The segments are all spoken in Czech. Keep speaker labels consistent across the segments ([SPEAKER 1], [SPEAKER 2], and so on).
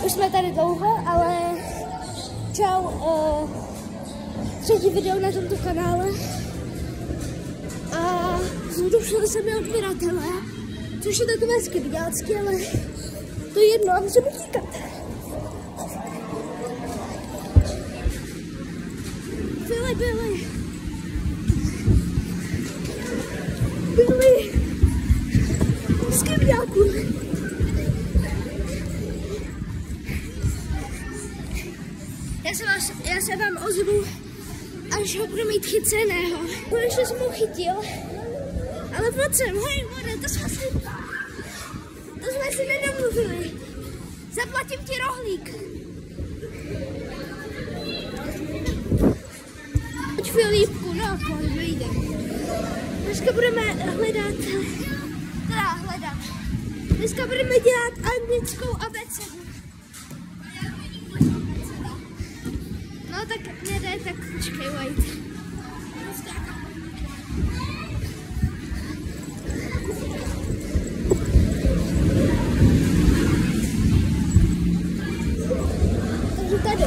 [SPEAKER 1] Už jsme tady dlouho, ale čau, třetí video na tomto kanále. A zrušili se mi odběratele, což je takové skvělácky, ale to je jedno a můžeme tíkat. Byli skvěláku. Já se vám ozvu, až ho budu mít chyceného. Konečně jsem ho chytil, ale pojď sem, hoj, vode, to jsme si nedomluvili. Zaplatím ti rohlík. Pojď Filipku, no pojď, vyjde. Dneska budeme hledat. Dneska budeme dělat anglickou abecedu. No tak nejde, tak počkej, wait. Takže tady.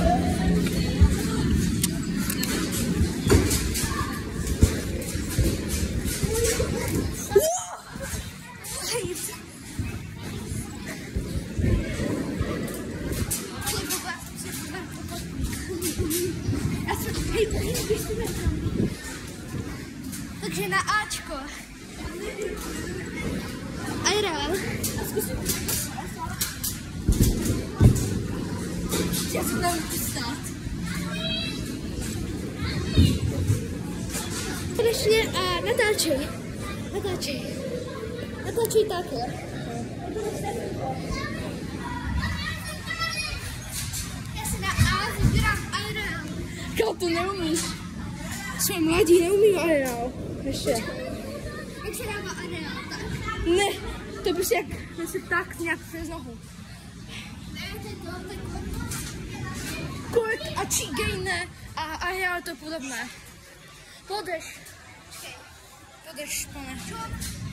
[SPEAKER 1] Takže na Ačko. Airel. Já se tam stát. Konečně a natáčej. Natáčej takhle. Já se na A vybírám Airel.
[SPEAKER 2] Kámo, to neumíš. Jsme mladí, neumím areál. Ještě.
[SPEAKER 1] Jak se dává areál, tak?
[SPEAKER 2] Ne, to bys jak si tak nějak přes nohu.
[SPEAKER 1] Ne, to je to, tak...
[SPEAKER 2] Kolik a čígejne a areál to podobné. Podeš. Podeš, pane.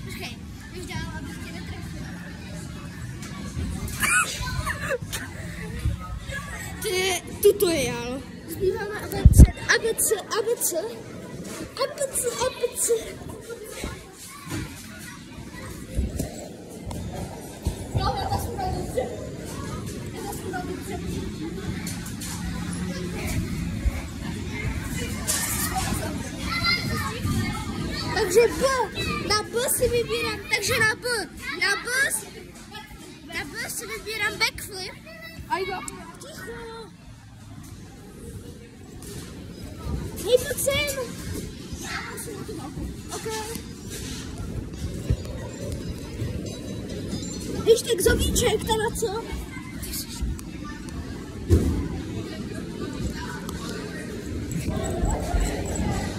[SPEAKER 1] Počkej, už dál, abych tě netrefila.
[SPEAKER 2] To je tutoriál.
[SPEAKER 1] Zbýváme ABC. Takže na B si vybírám, takže na B si vybírám backflip.
[SPEAKER 2] Ajde.
[SPEAKER 1] Ticho. Hej, pojď sem. OK. Víš, tak zobíček, teda co?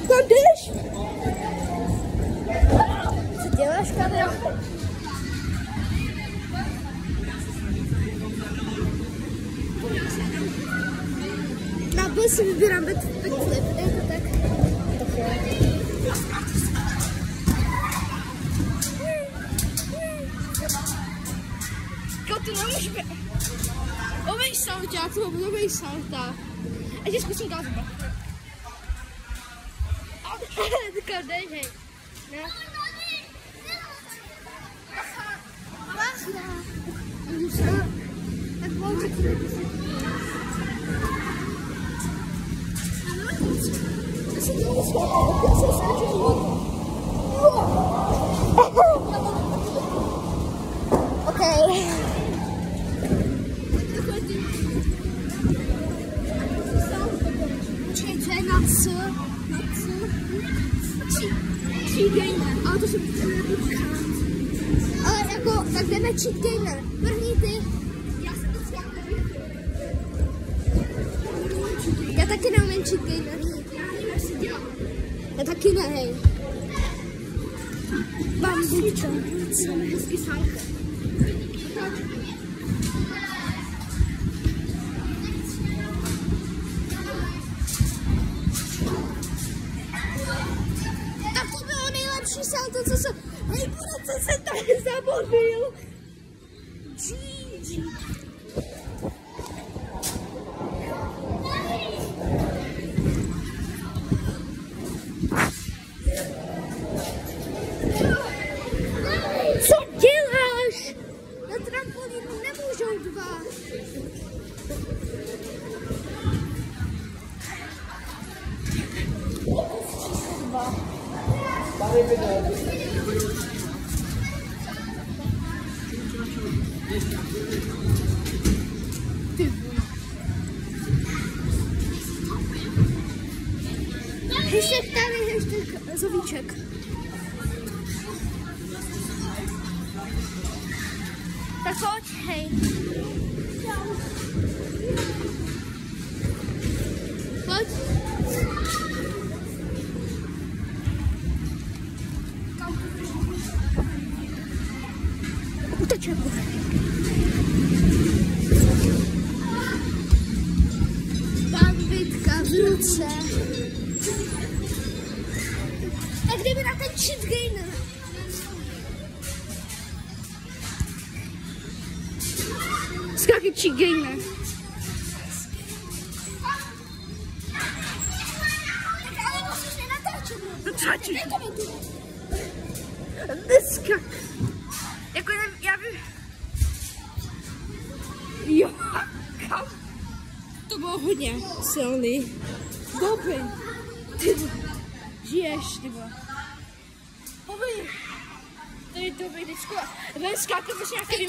[SPEAKER 2] Kam jdeš?
[SPEAKER 1] Co děláš, Kamil? Na B si vybírám backflip, je to tak?
[SPEAKER 2] Kámo, to nemůžeš být. Ovej salta, já to budu ovej salta. A tě zkusím dát zba.
[SPEAKER 1] Takhle jdeš, hej. Ne? Tak pojď. Okay. Počkej, co je na C?
[SPEAKER 2] Cheat gamer,
[SPEAKER 1] Ale to se potřebuje potkat. Ale jako, tak jdeme cheat gamer. První ty. Já jsem to chtěla. Já taky neumím cheat gamer.
[SPEAKER 2] já nevím, jak si dělám.
[SPEAKER 1] Já taky ne, hej. Bambučka.
[SPEAKER 2] Máme hezký sálka.
[SPEAKER 1] Tak to bylo nejlepší salto, co se... Hej, bude, co se tady zamodlil. GG. 2. Hashtag tady, hashtag Zovíček. Tak pojď, hej. Pojď. Utečeme. Bambitka v ruce. Tak jdeme na ten cheat gainer. Skákej cheat gainer. Tak ale musíš nenatáčet.
[SPEAKER 2] Natáčíš.
[SPEAKER 1] Neskak.
[SPEAKER 2] Jako já vím. Jo, kam? To bylo hodně silný. Dobrý. Ty žiješ, ty vole. Dobrý. To je dobrý, teď skákat nějaký